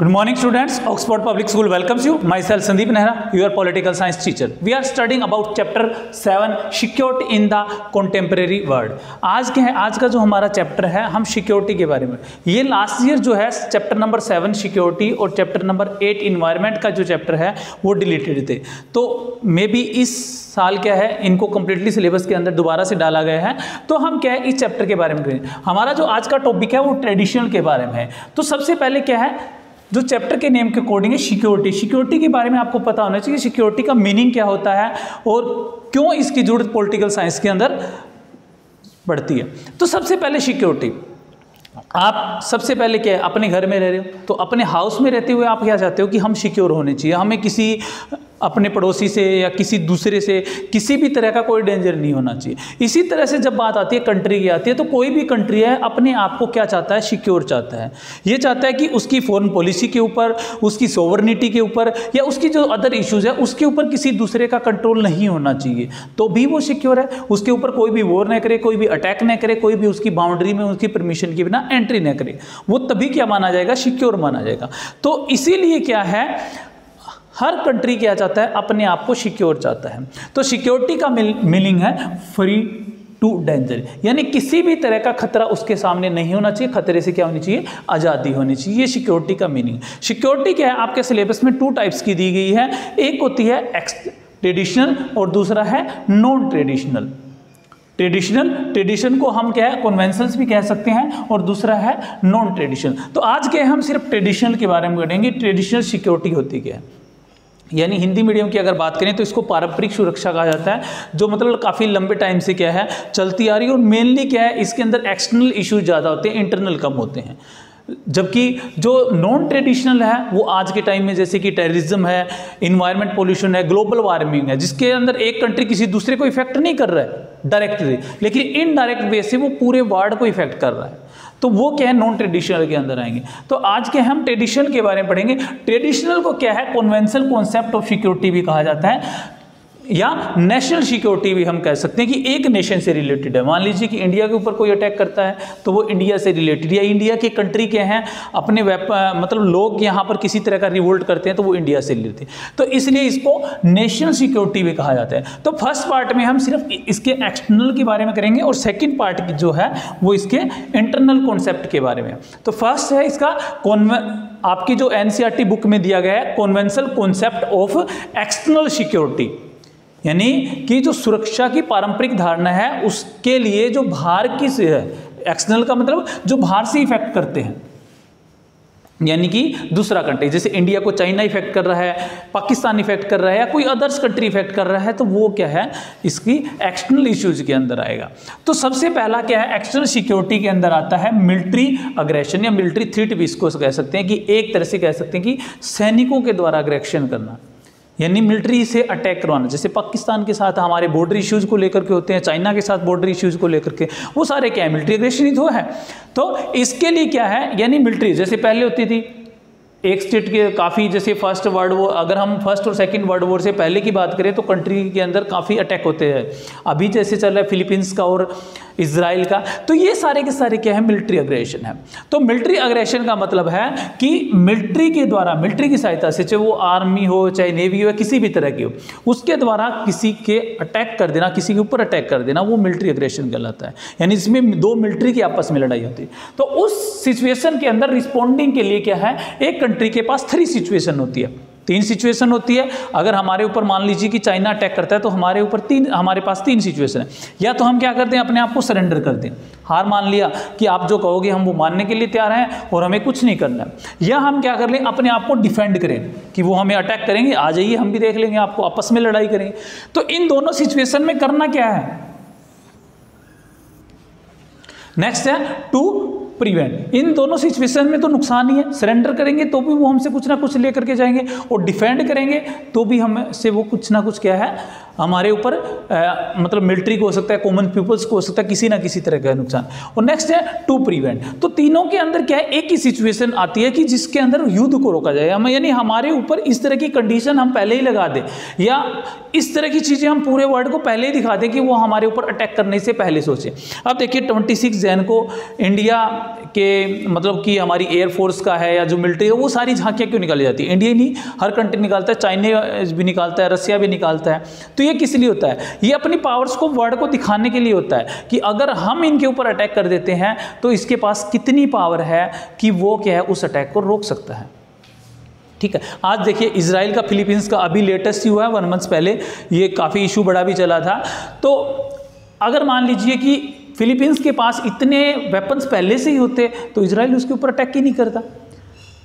Good morning students, Oxford Public School welcomes you. Myself Sandeep Nehra, your political science teacher. We are studying about chapter 7 security in the contemporary world. आज का जो हमारा chapter है हम security के बारे में, ये लास्ट ईयर जो है चैप्टर नंबर 7 सिक्योरिटी और चैप्टर नंबर 8 इन्वायरमेंट का जो चैप्टर है वो डिलीटेड थे, तो मे बी इस साल क्या है इनको कम्प्लीटली सिलेबस के अंदर दोबारा से डाला गया है। तो हम क्या है इस चैप्टर के बारे में करेंगे। हमारा जो आज का टॉपिक है वो ट्रेडिशनल के बारे में है। तो सबसे पहले क्या है जो चैप्टर के नेम के अकॉर्डिंग है सिक्योरिटी। सिक्योरिटी के बारे में आपको पता होना चाहिए सिक्योरिटी का मीनिंग क्या होता है और क्यों इसकी जरूरत पॉलिटिकल साइंस के अंदर पड़ती है। तो सबसे पहले सिक्योरिटी, आप सबसे पहले क्या है अपने घर में रह रहे हो तो अपने हाउस में रहते हुए आप क्या चाहते हो कि हम सिक्योर होने चाहिए, हमें किसी अपने पड़ोसी से या किसी दूसरे से किसी भी तरह का कोई डेंजर नहीं होना चाहिए। इसी तरह से जब बात आती है कंट्री की आती है तो कोई भी कंट्री है अपने आप को क्या चाहता है, सिक्योर चाहता है। ये चाहता है कि उसकी फॉरेन पॉलिसी के ऊपर, उसकी सोवरेनिटी के ऊपर या उसकी जो अदर इश्यूज है उसके ऊपर किसी दूसरे का कंट्रोल नहीं होना चाहिए, तो भी वो सिक्योर है। उसके ऊपर कोई भी वॉर न करे, कोई भी अटैक न करे, कोई भी उसकी बाउंड्री में उसकी परमिशन के बिना एंट्री न करे, वो तभी क्या माना जाएगा, सिक्योर माना जाएगा। तो इसीलिए क्या है हर कंट्री क्या चाहता है, अपने आप को सिक्योर चाहता है। तो सिक्योरिटी का मीनिंग है फ्री टू डेंजर, यानी किसी भी तरह का खतरा उसके सामने नहीं होना चाहिए, खतरे से क्या होनी चाहिए, आज़ादी होनी चाहिए। ये सिक्योरिटी का मीनिंग। सिक्योरिटी क्या है आपके सिलेबस में 2 टाइप्स की दी गई है, एक होती है ट्रेडिशनल और दूसरा है नॉन ट्रेडिशनल। ट्रेडिशन को हम क्या है कन्वेंशंस भी कह सकते हैं और दूसरा है नॉन ट्रेडिशनल। तो आज के हम सिर्फ ट्रेडिशनल के बारे में करेंगे। ट्रेडिशनल सिक्योरिटी होती क्या है, यानी हिंदी मीडियम की अगर बात करें तो इसको पारंपरिक सुरक्षा कहा जाता है, जो मतलब काफ़ी लंबे टाइम से क्या है चलती आ रही है और मेनली क्या है इसके अंदर एक्सटर्नल इश्यूज ज़्यादा होते हैं, इंटरनल कम होते हैं। जबकि जो नॉन ट्रेडिशनल है वो आज के टाइम में जैसे कि टेररिज्म है, इन्वायरमेंट पोल्यूशन है, ग्लोबल वार्मिंग है, जिसके अंदर एक कंट्री किसी दूसरे को इफेक्ट नहीं कर रहा है डायरेक्टली, लेकिन इनडायरेक्ट वे से वो पूरे वर्ल्ड को इफेक्ट कर रहा है, तो वो क्या है नॉन ट्रेडिशनल के अंदर आएंगे। तो आज के हम ट्रेडिशनल के बारे में पढ़ेंगे। ट्रेडिशनल को क्या है कन्वेंशनल कॉन्सेप्ट ऑफ सिक्योरिटी भी कहा जाता है या नेशनल सिक्योरिटी भी हम कह सकते हैं कि एक नेशन से रिलेटेड है। मान लीजिए कि इंडिया के ऊपर कोई अटैक करता है तो वो इंडिया से रिलेटेड, या इंडिया की कंट्री के हैं अपने मतलब लोग यहाँ पर किसी तरह का रिवोल्ट करते हैं तो वो इंडिया से रिलेटेड, तो इसलिए इसको नेशनल सिक्योरिटी भी कहा जाता है। तो फर्स्ट पार्ट में हम सिर्फ इसके एक्सटर्नल के बारे में करेंगे और सेकेंड पार्ट जो है वो इसके इंटरनल कॉन्सेप्ट के बारे में। तो फर्स्ट है इसका आपकी जो NCERT बुक में दिया गया है conventional concept of external security, यानी कि जो सुरक्षा की पारंपरिक धारणा है उसके लिए जो बाहर की से है, एक्सटर्नल का मतलब जो बाहर से इफेक्ट करते हैं, यानी कि दूसरा कंट्री, जैसे इंडिया को चाइना इफेक्ट कर रहा है, पाकिस्तान इफेक्ट कर रहा है या कोई अदर्स कंट्री इफेक्ट कर रहा है, तो वो क्या है इसकी एक्सटर्नल इश्यूज के अंदर आएगा। तो सबसे पहला क्या है एक्सटर्नल सिक्योरिटी के अंदर आता है मिलिट्री अग्रेशन या मिलिट्री थ्रेट भी इसको कह सकते हैं, कि एक तरह से कह सकते हैं कि सैनिकों के द्वारा अग्रेशन करना, यानी मिलिट्री से अटैक करवाना। जैसे पाकिस्तान के साथ हमारे बॉर्डर इश्यूज को लेकर के होते हैं, चाइना के साथ बॉर्डर इश्यूज को लेकर के, वो सारे क्या है मिलिट्री एग्रेशन ही तो है। तो इसके लिए क्या है, यानी मिलिट्री जैसे पहले होती थी एक स्टेट के काफ़ी, जैसे फर्स्ट वर्ल्ड वॉर, अगर हम फर्स्ट और सेकंड वर्ल्ड वॉर से पहले की बात करें तो कंट्री के अंदर काफ़ी अटैक होते हैं। अभी जैसे चल रहा है फिलीपींस का और इजराइल का, तो ये सारे के सारे क्या है मिलिट्री अग्रेशन है। तो मिलिट्री अग्रेशन का मतलब है कि मिलिट्री के द्वारा, मिलिट्री की सहायता से, चाहे वो आर्मी हो चाहे नेवी हो या किसी भी तरह की हो, उसके द्वारा किसी के अटैक कर देना, किसी के ऊपर अटैक कर देना, वो मिलिट्री अग्रेशन कहलाता है। यानी इसमें 2 मिलिट्री की आपस में लड़ाई होती है। तो उस सिचुएशन के अंदर रिस्पॉन्डिंग के लिए क्या है एक कंट्री के पास 3 सिचुएशन होती है, 3 सिचुएशन होती है। अगर हमारे ऊपर मान लीजिए कि चाइना अटैक करता है तो हमारे पास 3 सिचुएशन है। या तो हम क्या करते हैं अपने आप को सरेंडर कर दें, हार मान लिया कि आप जो कहोगे हम वो मानने के लिए तैयार हैं और हमें कुछ नहीं करना है। या हम क्या कर लें अपने आप को डिफेंड करें कि वो हमें अटैक करेंगे, आ जाइए हम भी देख लेंगे आपको, आपस में लड़ाई करेंगे। तो इन दोनों सिचुएशन में करना क्या है, नेक्स्ट है टू प्रिवेंट। इन दोनों सिचुएशन में तो नुकसान ही है, सरेंडर करेंगे तो भी वो हमसे कुछ ना कुछ लेकर के जाएंगे और डिफेंड करेंगे तो भी हमसे वो कुछ ना कुछ क्या है हमारे ऊपर मतलब मिलिट्री को हो सकता है, कॉमन पीपल्स को हो सकता है, किसी ना किसी तरह का नुकसान। और नेक्स्ट है टू प्रिवेंट। तो तीनों के अंदर क्या है एक ही सिचुएशन आती है कि जिसके अंदर युद्ध को रोका जाए, हम यानी हमारे ऊपर इस तरह की कंडीशन हम पहले ही लगा दें या इस तरह की चीज़ें हम पूरे वर्ल्ड को पहले ही दिखा दें कि वो हमारे ऊपर अटैक करने से पहले सोचें। अब देखिए 26 जैन को इंडिया के मतलब कि हमारी एयरफोर्स का है या जो मिलिट्री है, वो सारी झांकियाँ क्यों निकाली जाती है? इंडिया ही नहीं, हर कंट्री निकालता है, चाइना भी निकालता है, रसिया भी निकालता है। तो ये किस लिए होता है? ये अपनी पावर्स को वर्ल्ड को दिखाने के लिए होता है कि अगर हम इनके ऊपर अटैक कर देते हैं तो इसके पास कितनी पावर है कि वो क्या है, उस अटैक को रोक सकता है। ठीक है, आज देखिए इजराइल का फिलीपींस का अभी लेटेस्ट ही हुआ है 1 मंथ पहले, ये काफ़ी इशू बड़ा भी चला था। तो अगर मान लीजिए कि फिलीपींस के पास इतने वेपन्स पहले से ही होते तो इजराइल उसके ऊपर अटैक ही नहीं करता।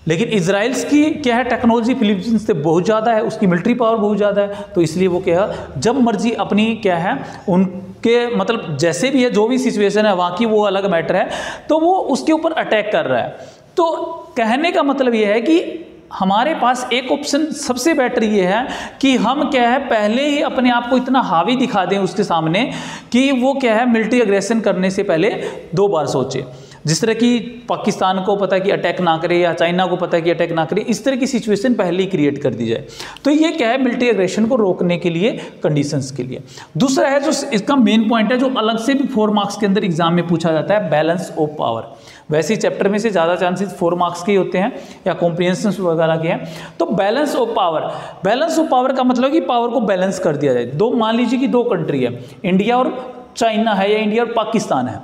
लेकिन इजराइल की क्या है, टेक्नोलॉजी फिलीपींस से बहुत ज़्यादा है, उसकी मिलिट्री पावर बहुत ज़्यादा है, तो इसलिए वो क्या है, जब मर्जी अपनी क्या है, उनके मतलब जैसे भी है, जो भी सिचुएशन है वहाँ की, वो अलग मैटर है, तो वो उसके ऊपर अटैक कर रहा है। तो कहने का मतलब ये है कि हमारे पास एक ऑप्शन सबसे बेटर ये है कि हम क्या है, पहले ही अपने आप को इतना हावी दिखा दें उसके सामने कि वो क्या है, मिलिट्री एग्रेशन करने से पहले 2 बार सोचे। जिस तरह की पाकिस्तान को पता है कि अटैक ना करे या चाइना को पता है कि अटैक ना करे, इस तरह की सिचुएशन पहले ही क्रिएट कर दी जाए। तो ये क्या है, मिलिट्री एग्रेशन को रोकने के लिए, कंडीशंस के लिए। दूसरा है जो इसका मेन पॉइंट है, जो अलग से भी 4 मार्क्स के अंदर एग्जाम में पूछा जाता है, बैलेंस ऑफ पावर। वैसे ही चैप्टर में से ज़्यादा चांसेस 4 मार्क्स के होते हैं या कॉम्प्रिहेंशन वगैरह के हैं। तो balance of power, balance of power का मतलब कि पावर को बैलेंस कर दिया जाए। मान लीजिए कि 2 कंट्री है, इंडिया और चाइना है या इंडिया और पाकिस्तान है।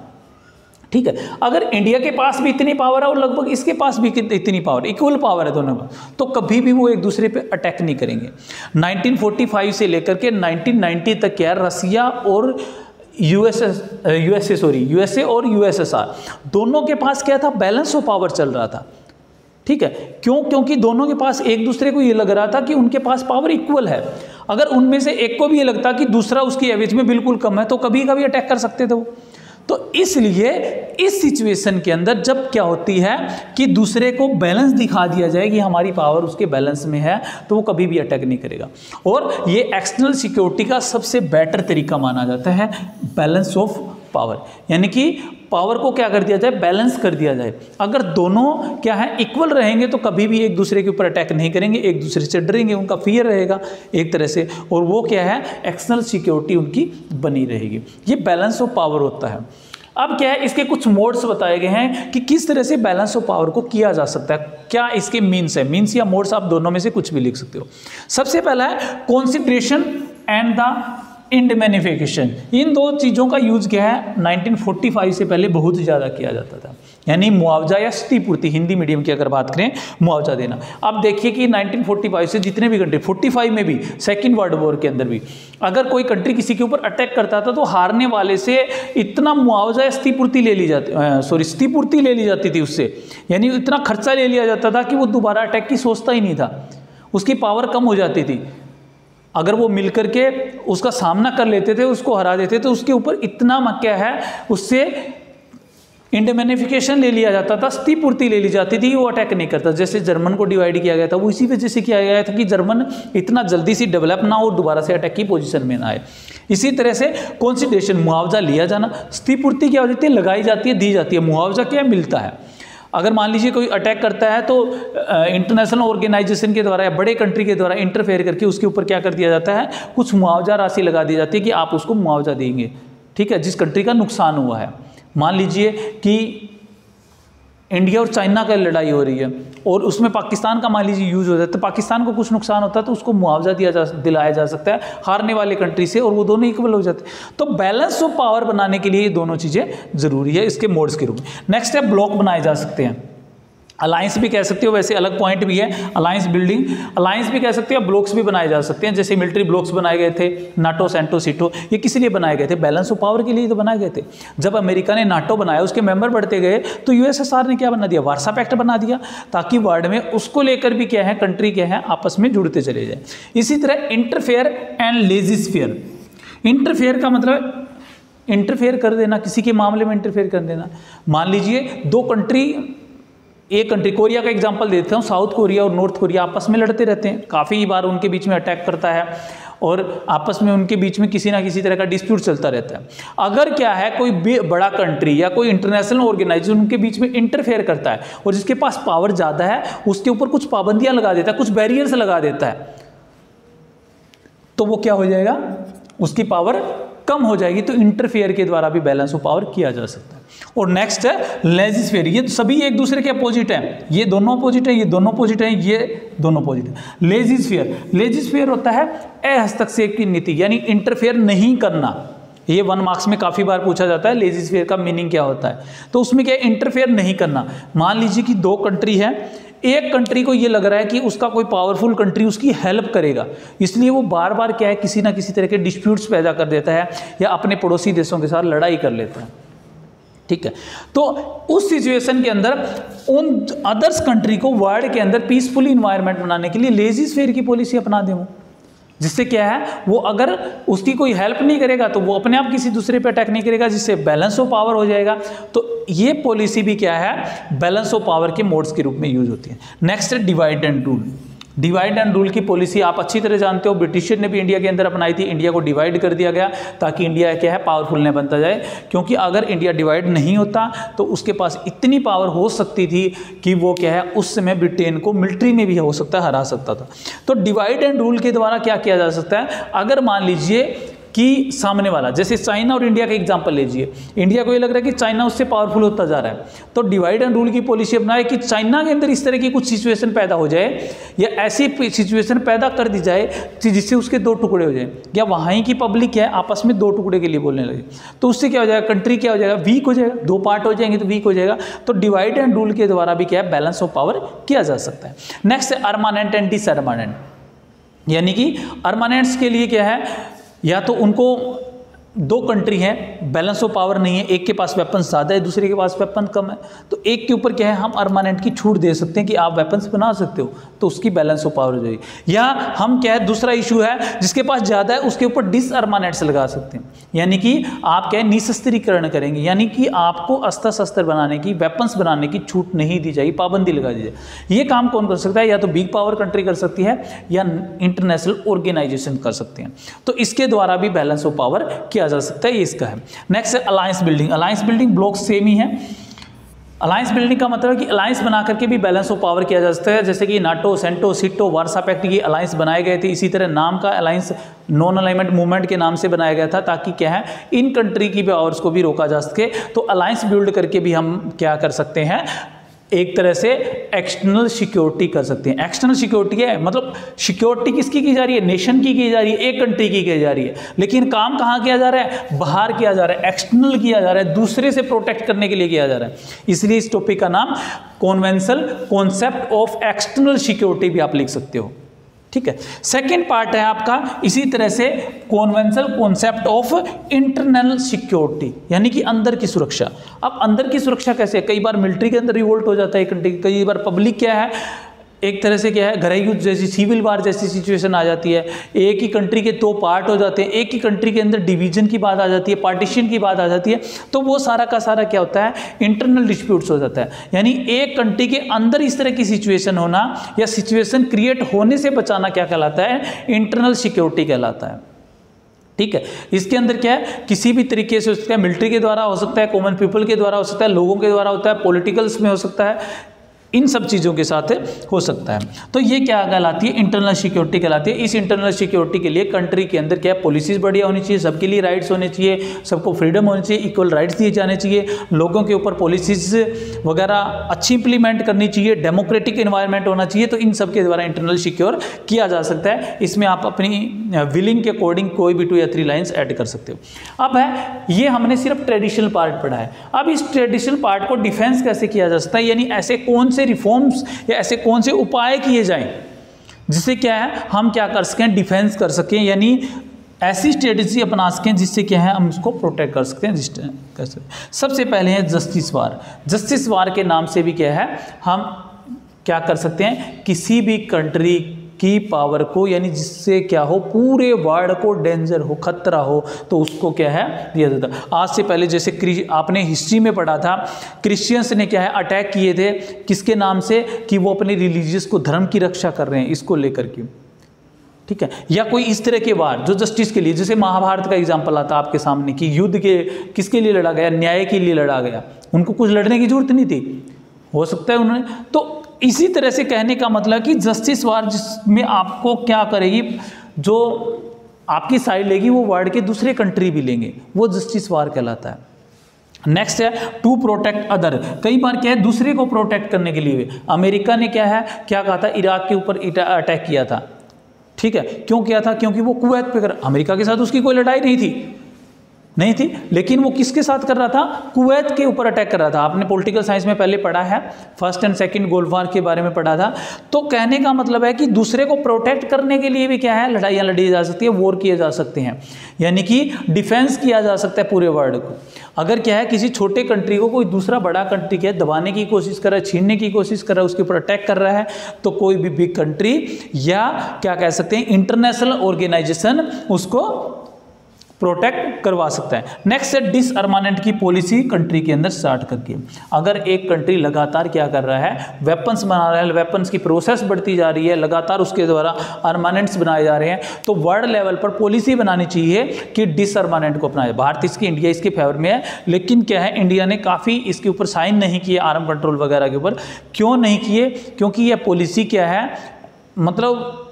ठीक है, अगर इंडिया के पास भी इतनी पावर है और लगभग इसके पास भी इतनी पावर, इक्वल पावर है दोनों में, तो कभी भी वो एक दूसरे पे अटैक नहीं करेंगे। 1945 से लेकर के 1990 तक क्या है, रसिया और यूएसए और यूएसएसआर दोनों के पास क्या था, बैलेंस ऑफ पावर चल रहा था। ठीक है, क्यों? क्योंकि दोनों के पास एक दूसरे को ये लग रहा था कि उनके पास पावर इक्वल है। अगर उनमें से एक को भी ये लगता कि दूसरा उसकी एवरेज में बिल्कुल कम है, तो कभी कभी अटैक कर सकते थे वो। तो इसलिए इस सिचुएशन के अंदर जब क्या होती है कि दूसरे को बैलेंस दिखा दिया जाए कि हमारी पावर उसके बैलेंस में है, तो वो कभी भी अटैक नहीं करेगा। और ये एक्सटर्नल सिक्योरिटी का सबसे बेटर तरीका माना जाता है, बैलेंस ऑफ पावर। यानी कि पावर को क्या कर दिया जाए, बैलेंस कर दिया जाए। अगर दोनों क्या है, इक्वल रहेंगे तो कभी भी एक दूसरे के ऊपर अटैक नहीं करेंगे, एक दूसरे से डरेंगे, उनका फियर रहेगा एक तरह से, और वो क्या है, एक्सटर्नल सिक्योरिटी उनकी बनी रहेगी। ये बैलेंस ऑफ पावर होता है। अब क्या है, इसके कुछ मोड्स बताए गए हैं कि किस तरह से बैलेंस ऑफ पावर को किया जा सकता है, क्या इसके मीन्स है। मीन्स या मोड्स आप दोनों में से कुछ भी लिख सकते हो। सबसे पहला है कॉन्सेंट्रेशन एंड द इंडमेनिफिकेशन। इन 2 चीज़ों का यूज क्या है, 1945 से पहले बहुत ज़्यादा किया जाता था। यानी मुआवजा या क्षतिपूर्ति, हिंदी मीडियम की अगर बात करें, मुआवजा देना। अब देखिए कि 1945 से जितने भी कंट्री, 45 में भी, सेकेंड वर्ल्ड वॉर के अंदर भी, अगर कोई कंट्री किसी के ऊपर अटैक करता था तो हारने वाले से इतना मुआवजा या क्षतिपूर्ति ले ली जाती, क्षतिपूर्ति ले ली जाती थी उससे। यानी इतना खर्चा ले लिया जाता था कि वो दोबारा अटैक की सोचता ही नहीं था, उसकी पावर कम हो जाती थी। अगर वो मिलकर के उसका सामना कर लेते थे, उसको हरा देते थे, उसके ऊपर इतना क्या है, उससे इंडमेनिफिकेशन ले लिया जाता था, क्षतिपूर्ति ले ली जाती थी, वो अटैक नहीं करता। जैसे जर्मन को डिवाइड किया गया था, वो इसी वजह से किया गया था कि जर्मन इतना जल्दी से डेवलप ना हो और दोबारा से अटैक की पोजीशन में ना आए। इसी तरह से कॉन्सिडरेशन, मुआवजा लिया जाना। क्षतिपूर्ति क्या हो जाती है, लगाई जाती है, दी जाती है। मुआवजा क्या मिलता है, अगर मान लीजिए कोई अटैक करता है तो इंटरनेशनल ऑर्गेनाइजेशन के द्वारा या बड़े कंट्री के द्वारा इंटरफेयर करके उसके ऊपर क्या कर दिया जाता है, कुछ मुआवजा राशि लगा दी जाती है कि आप उसको मुआवजा देंगे। ठीक है, जिस कंट्री का नुकसान हुआ है। मान लीजिए कि इंडिया और चाइना का लड़ाई हो रही है और उसमें पाकिस्तान का मान लीजिए यूज हो जाता है, तो पाकिस्तान को कुछ नुकसान होता है तो उसको मुआवजा दिलाया जा सकता है हारने वाले कंट्री से, और वो दोनों इक्वल हो जाते हैं। तो बैलेंस ऑफ पावर बनाने के लिए ये दोनों चीज़ें जरूरी है इसके मोड्स के रूप में। नेक्स्ट है ब्लॉक बनाए जा सकते हैं, अलायंस भी कह सकते हो, वैसे अलग पॉइंट भी है, अलायंस बिल्डिंग, अलायंस भी कह सकते हैं, ब्लॉक्स भी बनाए जा सकते हैं। जैसे मिलिट्री ब्लॉक्स बनाए गए थे, नाटो, सेंटो, सीटो, ये किस लिए बनाए गए थे, बैलेंस ऑफ पावर के लिए तो बनाए गए थे। जब अमेरिका ने नाटो बनाया, उसके मेंबर बढ़ते गए, तो यूएसएसआर ने क्या बना दिया, वार्सा पैक्ट बना दिया, ताकि वर्ल्ड में उसको लेकर भी क्या है, कंट्री क्या है, आपस में जुड़ते चले जाए। इसी तरह इंटरफेयर एंड लेजिस्फेयर। इंटरफेयर का मतलब इंटरफेयर कर देना, किसी के मामले में इंटरफेयर कर देना। मान लीजिए 2 कंट्री, एक कंट्री, कोरिया का एग्जांपल देता हूँ, साउथ कोरिया और नॉर्थ कोरिया आपस में लड़ते रहते हैं, काफ़ी बार उनके बीच में अटैक करता है और आपस में उनके बीच में किसी ना किसी तरह का डिस्प्यूट चलता रहता है। अगर क्या है, कोई बड़ा कंट्री या कोई इंटरनेशनल ऑर्गेनाइजेशन उनके बीच में इंटरफेयर करता है और जिसके पास पावर ज़्यादा है उसके ऊपर कुछ पाबंदियाँ लगा देता है, कुछ बैरियर्स लगा देता है, तो वो क्या हो जाएगा, उसकी पावर कम हो जाएगी तो इंटरफेयर के द्वारा भी बैलेंस ऑफ पावर किया जा सकता है। और नेक्स्ट है लेजिस्फेयर। ये सभी एक दूसरे के अपोजिट हैं, ये दोनों अपोजिट हैं, ये दोनों अपोजिट हैं, ये दोनों अपोजिट हैं। लेजिस्फेयर होता है हस्तक्षेप की नीति, यानी इंटरफेयर नहीं करना। ये 1 मार्क्स में काफ़ी बार पूछा जाता है लेजिस्फेयर का मीनिंग क्या होता है। तो उसमें क्या है, इंटरफेयर नहीं करना। मान लीजिए कि 2 कंट्री है, एक कंट्री को ये लग रहा है कि उसका कोई पावरफुल कंट्री उसकी हेल्प करेगा, इसलिए वो बार बार क्या है किसी ना किसी तरह के डिस्प्यूट्स पैदा कर देता है या अपने पड़ोसी देशों के साथ लड़ाई कर लेता है। ठीक है, तो उस सिचुएशन के अंदर उन अदर्स कंट्री को वर्ल्ड के अंदर पीसफुल इन्वायरमेंट बनाने के लिए लेजिस्फेयर की पॉलिसी अपना दे वो, जिससे क्या है वो अगर उसकी कोई हेल्प नहीं करेगा तो वो अपने आप किसी दूसरे पे अटैक नहीं करेगा, जिससे बैलेंस ऑफ पावर हो जाएगा। तो ये पॉलिसी भी क्या है, बैलेंस ऑफ पावर के मोड्स के रूप में यूज होती है। नेक्स्ट है divide and rule. Divide and rule की पॉलिसी आप अच्छी तरह जानते हो, ब्रिटिशर ने भी इंडिया के अंदर अपनाई थी। इंडिया को डिवाइड कर दिया गया ताकि इंडिया क्या है पावरफुल नहीं बनता जाए, क्योंकि अगर इंडिया डिवाइड नहीं होता तो उसके पास इतनी पावर हो सकती थी कि वो क्या है उस समय ब्रिटेन को मिलिट्री में भी हो सकता है हरा सकता था। तो डिवाइड एंड रूल के द्वारा क्या किया जा सकता है, अगर मान लीजिए कि सामने वाला, जैसे चाइना और इंडिया का एग्जांपल लीजिए, इंडिया को ये लग रहा है कि चाइना उससे पावरफुल होता जा रहा है, तो डिवाइड एंड रूल की पॉलिसी अपनाए कि चाइना के अंदर इस तरह की कुछ सिचुएशन पैदा हो जाए या ऐसी सिचुएशन पैदा कर दी जाए जिससे उसके 2 टुकड़े हो जाए, या वहाँ की पब्लिक है आपस में 2 टुकड़े के लिए बोलने लगे, तो उससे क्या हो जाएगा, कंट्री क्या हो जाएगा, वीक हो जाएगा, 2 पार्ट हो जाएंगे तो वीक हो जाएगा। तो डिवाइड एंड रूल के द्वारा भी क्या है बैलेंस ऑफ पावर किया जा सकता है। नेक्स्ट है अर्मानेंट एंड डिसअर्मानेंट, यानी कि अर्मानेंट्स के लिए क्या है, या तो उनको 2 कंट्री हैं, बैलेंस ऑफ पावर नहीं है, एक के पास वेपन ज़्यादा है दूसरे के पास वेपन कम है, तो एक के ऊपर क्या है हम अर्मानेंट की छूट दे सकते हैं कि आप वेपन्स बना सकते हो, तो उसकी बैलेंस ऑफ पावर हो जाएगी। या हम क्या है दूसरा इशू है जिसके पास ज़्यादा है उसके ऊपर डिसअर्मानेंट्स लगा सकते हैं, यानी कि आप क्या है निशस्त्रीकरण करेंगे, यानी कि आपको अस्त्र शस्त्र बनाने की, वेपन्स बनाने की छूट नहीं दी जाएगी, पाबंदी लगा दी जाए। ये काम कौन कर सकता है, या तो बिग पावर कंट्री कर सकती है या इंटरनेशनल ऑर्गेनाइजेशन कर सकते हैं, तो इसके द्वारा भी बैलेंस ऑफ पावर किया जा सकता है, ये इसका है। नेक्स्ट है alliance building. Alliance building block same ही है। अलायंस बिल्डिंग का मतलब है कि अलायंस बना करके भी बैलेंस ऑफ पावर किया जा सकता है, जैसे कि नाटो, सेंटो, सिटो, वार्सा पैक्ट की अलायंस बनाए गए थे। इसी तरह नाम का अलायंस नॉन अलाइनमेंट मूवमेंट के नाम से बनाया गया था ताकि क्या है इन कंट्री की पावर्स को भी रोका जा सके। तो अलायंस बिल्ड करके भी हम क्या कर सकते हैं, एक तरह से एक्सटर्नल सिक्योरिटी कर सकते हैं। एक्सटर्नल सिक्योरिटी है मतलब सिक्योरिटी किसकी की जा रही है, नेशन की जा रही है, एक कंट्री की जा रही है, लेकिन काम कहाँ किया जा रहा है, बाहर किया जा रहा है, एक्सटर्नल किया जा रहा है, दूसरे से प्रोटेक्ट करने के लिए किया जा रहा है। इसलिए इस टॉपिक का नाम conventional concept of external security भी आप लिख सकते हो। ठीक है, सेकेंड पार्ट है आपका इसी तरह से conventional concept of internal security, यानी कि अंदर की सुरक्षा। अब अंदर की सुरक्षा कैसे है, कई बार मिलिट्री के अंदर रिवोल्ट हो जाता है कंट्री, कई बार पब्लिक क्या है एक तरह से क्या है घरेलू युद्ध जैसी सिविल वार जैसी सिचुएशन आ जाती है, एक ही कंट्री के 2 पार्ट हो जाते हैं, एक ही कंट्री के अंदर डिवीजन की बात आ जाती है, पार्टीशन की बात आ जाती है, तो वो सारा का सारा क्या होता है इंटरनल डिस्प्यूट्स हो जाता है। यानी एक कंट्री के अंदर इस तरह की सिचुएशन होना या सिचुएशन क्रिएट होने से बचाना क्या कहलाता है, इंटरनल सिक्योरिटी कहलाता है। ठीक है, इसके अंदर क्या है किसी भी तरीके से हो सकता है, मिलिट्री के द्वारा हो सकता है, कॉमन पीपल के द्वारा हो सकता है, लोगों के द्वारा होता है, पॉलिटिकल्स में हो सकता है, इन सब चीज़ों के साथ हो सकता है। तो ये क्या कहलाती है, इंटरनल सिक्योरिटी कहलाती है। इस इंटरनल सिक्योरिटी के लिए कंट्री के अंदर क्या पॉलिसीज बढ़िया होनी चाहिए, सबके लिए राइट्स होने चाहिए, सबको फ्रीडम होनी चाहिए, इक्वल राइट्स दिए जाने चाहिए, लोगों के ऊपर पॉलिसीज वगैरह अच्छी इंप्लीमेंट करनी चाहिए, डेमोक्रेटिक एनवायरनमेंट होना चाहिए। तो इन सब के द्वारा इंटरनल सिक्योर किया जा सकता है। इसमें आप अपनी विलिंग के अकॉर्डिंग कोई भी 2 या 3 लाइन्स ऐड कर सकते हो। अब है ये हमने सिर्फ ट्रेडिशनल पार्ट पढ़ा है। अब इस ट्रेडिशनल पार्ट को डिफेंस कैसे किया जा सकता है, यानी ऐसे कौन से रिफॉर्म्स या ऐसे कौन से उपाय किए जाएं जिससे क्या है हम क्या कर सकें, डिफेंस कर सकें, यानी ऐसी स्ट्रेटजी अपना सकें जिससे क्या है हम उसको प्रोटेक्ट कर सकते हैं। सबसे पहले है जस्टिस वार। जस्टिस वार के नाम से भी क्या है हम क्या कर सकते हैं, किसी भी कंट्री की पावर को, यानी जिससे क्या हो पूरे वर्ल्ड को डेंजर हो, खतरा हो, तो उसको क्या है दिया जाता है। आज से पहले जैसे आपने हिस्ट्री में पढ़ा था, क्रिश्चियंस ने क्या है अटैक किए थे, किसके नाम से, कि वो अपने रिलीजियस को, धर्म की रक्षा कर रहे हैं, इसको लेकर के। ठीक है, या कोई इस तरह के वार जो जस्टिस के लिए, जैसे महाभारत का एग्जाम्पल आता आपके सामने कि युद्ध के किसके लिए लड़ा गया, न्याय के लिए लड़ा गया, उनको कुछ लड़ने की जरूरत नहीं थी, हो सकता है उन्होंने। तो इसी तरह से कहने का मतलब कि जस्टिस वार जिसमें आपको क्या करेगी, जो आपकी साइड लेगी वो वर्ल्ड के दूसरे कंट्री भी लेंगे, वो जस्टिस वार कहलाता है। नेक्स्ट है टू प्रोटेक्ट अदर। कई बार क्या है, दूसरे को प्रोटेक्ट करने के लिए अमेरिका ने क्या कहा था, इराक के ऊपर अटैक किया था, ठीक है, क्यों किया था, क्योंकि वो कुवैत पे कर, अमेरिका के साथ उसकी कोई लड़ाई नहीं थी, लेकिन वो किसके साथ कर रहा था, कुवैत के ऊपर अटैक कर रहा था। आपने पॉलिटिकल साइंस में पहले पढ़ा है, फर्स्ट एंड सेकंड गोल्फ वार के बारे में पढ़ा था। तो कहने का मतलब है कि दूसरे को प्रोटेक्ट करने के लिए भी क्या है, लड़ाइयाँ लड़ी जा सकती है, वॉर किए जा सकते हैं, यानी कि डिफेंस किया जा सकता है पूरे वर्ल्ड को। अगर क्या है, किसी छोटे कंट्री को कोई दूसरा बड़ा कंट्री क्या है दबाने की कोशिश कर रहा है, छीनने की कोशिश कर रहा है, उसके ऊपर अटैक कर रहा है, तो कोई भी बिग कंट्री या क्या कह सकते हैं इंटरनेशनल ऑर्गेनाइजेशन उसको प्रोटेक्ट करवा सकता है। नेक्स्ट है डिसआर्मामेंट की पॉलिसी कंट्री के अंदर स्टार्ट करके। अगर एक कंट्री लगातार क्या कर रहा है, वेपन्स बना रहा है, वेपन्स की प्रोसेस बढ़ती जा रही है, लगातार उसके द्वारा आर्मामेंट्स बनाए जा रहे हैं, तो वर्ल्ड लेवल पर पॉलिसी बनानी चाहिए कि डिसआर्मामेंट को अपनाए। भारत इसकी, इंडिया इसके फेवर में है, लेकिन क्या है, इंडिया ने काफ़ी इसके ऊपर साइन नहीं किए, आर्म कंट्रोल वगैरह के ऊपर। क्यों नहीं किए, क्योंकि यह पॉलिसी क्या है, मतलब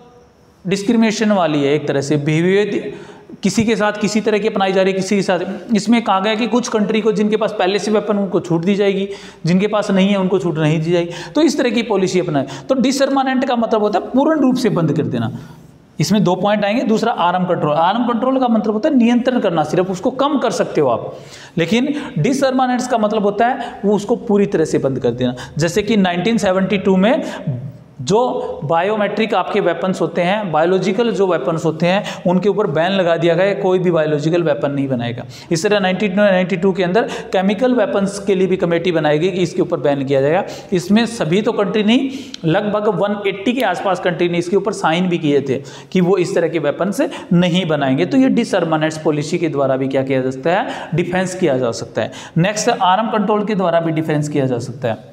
डिस्क्रिमिनेशन वाली है, एक तरह से बिहेवियर किसी के साथ किसी तरह की अपनाई जा रही है, किसी के साथ। इसमें कहा गया कि कुछ कंट्री को जिनके पास पहले से वेपन उनको छूट दी जाएगी, जिनके पास नहीं है उनको छूट नहीं दी जाएगी। तो इस तरह की पॉलिसी अपनाए। तो डिसआर्मामेंट का मतलब होता है पूर्ण रूप से बंद कर देना। इसमें दो पॉइंट आएंगे। दूसरा आर्म कंट्रोल। आर्म कंट्रोल का मतलब होता है नियंत्रण करना, सिर्फ उसको कम कर सकते हो आप। लेकिन डिसआर्मामेंट्स का मतलब होता है वो उसको पूरी तरह से बंद कर देना। जैसे कि 1972 में जो बायोमेट्रिक आपके वेपन्स होते हैं, बायोलॉजिकल जो वेपन्स होते हैं, उनके ऊपर बैन लगा दिया गया, कोई भी बायोलॉजिकल वेपन नहीं बनाएगा। इस तरह 1992 के अंदर केमिकल वेपन्स के लिए भी कमेटी बनाई गई कि इसके ऊपर बैन किया जाएगा। इसमें सभी तो कंट्री नहीं, लगभग 180 के आसपास कंट्री ने इसके ऊपर साइन भी किए थे कि वो इस तरह के वेपन्स नहीं बनाएंगे। तो ये डिसआर्मामेंट्स पॉलिसी के द्वारा भी क्या किया जा सकता है, डिफेंस किया जा सकता है। नेक्स्ट, आर्म कंट्रोल के द्वारा भी डिफेंस किया जा सकता है।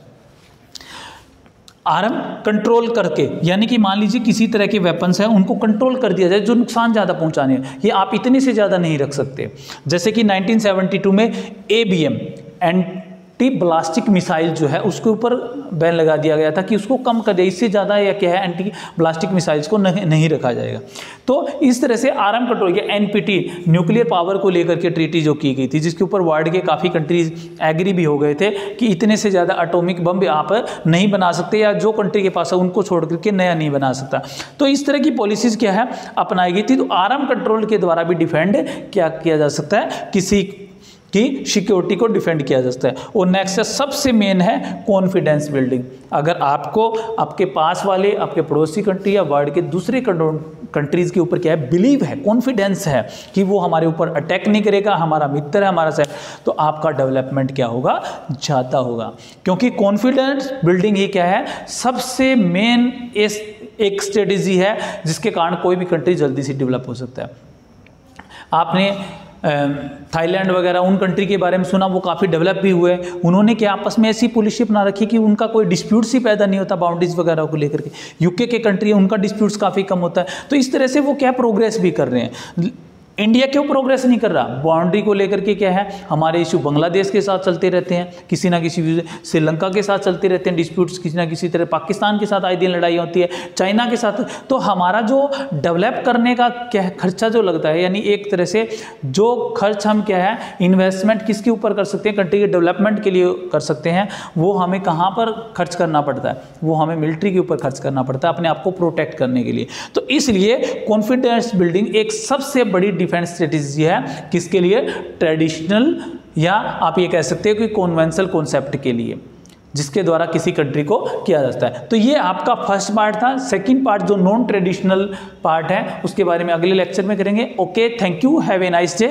आर्म कंट्रोल करके, यानी कि मान लीजिए किसी तरह के वेपन्स हैं, उनको कंट्रोल कर दिया जाए जो नुकसान ज़्यादा पहुंचाने हैं, ये आप इतने से ज़्यादा नहीं रख सकते। जैसे कि 1972 में ABM एंटी ब्लास्टिक मिसाइल जो है उसके ऊपर बैन लगा दिया गया था कि उसको कम कर दिया, इससे ज़्यादा या क्या है एंटी ब्लास्टिक मिसाइल्स को नहीं रखा जाएगा। तो इस तरह से आर्म कंट्रोल या NPT न्यूक्लियर पावर को लेकर के ट्रीटी जो की गई थी, जिसके ऊपर वर्ल्ड के काफ़ी कंट्रीज एग्री भी हो गए थे कि इतने से ज़्यादा एटॉमिक बम आप नहीं बना सकते, या जो कंट्री के पास है उनको छोड़ करके नया नहीं बना सकता। तो इस तरह की पॉलिसीज़ क्या है अपनाई गई थी। तो आर्म कंट्रोल के द्वारा भी डिफेंड क्या किया जा सकता है, किसी की सिक्योरिटी को डिफेंड किया जा सकता है। और नेक्स्ट सबसे मेन है कॉन्फिडेंस बिल्डिंग। अगर आपको आपके पास वाले, आपके पड़ोसी कंट्री या वर्ल्ड के दूसरे कंट्रीज़ के ऊपर क्या है, बिलीव है, कॉन्फिडेंस है कि वो हमारे ऊपर अटैक नहीं करेगा, हमारा मित्र है, हमारा साथ, तो आपका डेवलपमेंट क्या होगा, ज़्यादा होगा। क्योंकि कॉन्फिडेंस बिल्डिंग ही क्या है, सबसे मेन एक स्ट्रेटेजी है जिसके कारण कोई भी कंट्री जल्दी से डेवलप हो सकता है। आपने थाईलैंड वगैरह उन कंट्री के बारे में सुना, वो काफ़ी डेवलप भी हुए। उन्होंने क्या आपस में ऐसी पॉलिसी अपना रखी कि उनका कोई डिस्प्यूट्स ही पैदा नहीं होता बाउंड्रीज वगैरह को लेकर के। यूके के कंट्री है, उनका डिस्प्यूट्स काफ़ी कम होता है। तो इस तरह से वो क्या प्रोग्रेस भी कर रहे हैं। इंडिया क्यों प्रोग्रेस नहीं कर रहा, बाउंड्री को लेकर के क्या है, हमारे इशू बांग्लादेश के साथ चलते रहते हैं, किसी ना किसी, श्रीलंका के साथ चलते रहते हैं डिस्प्यूट्स, किसी ना किसी तरह पाकिस्तान के साथ आए दिन लड़ाई होती है, चाइना के साथ। तो हमारा जो डेवलप करने का क्या है खर्चा जो लगता है, यानी एक तरह से जो खर्च हम क्या है इन्वेस्टमेंट किसके ऊपर कर सकते हैं, कंट्री के डेवलपमेंट के लिए कर सकते हैं, वो हमें कहाँ पर खर्च करना पड़ता है, वो हमें मिलिट्री के ऊपर खर्च करना पड़ता है अपने आप को प्रोटेक्ट करने के लिए। तो इसलिए कॉन्फिडेंस बिल्डिंग एक सबसे बड़ी डिफेंस स्ट्रेटेजी है, किसके लिए, ट्रेडिशनल या आप ये कह सकते हो कि कॉन्वेंशनल कॉन्सेप्ट के लिए, जिसके द्वारा किसी कंट्री को किया जाता है। तो ये आपका फर्स्ट पार्ट था। सेकंड पार्ट जो नॉन ट्रेडिशनल पार्ट है उसके बारे में अगले लेक्चर में करेंगे। Okay, thank you, have a nice day.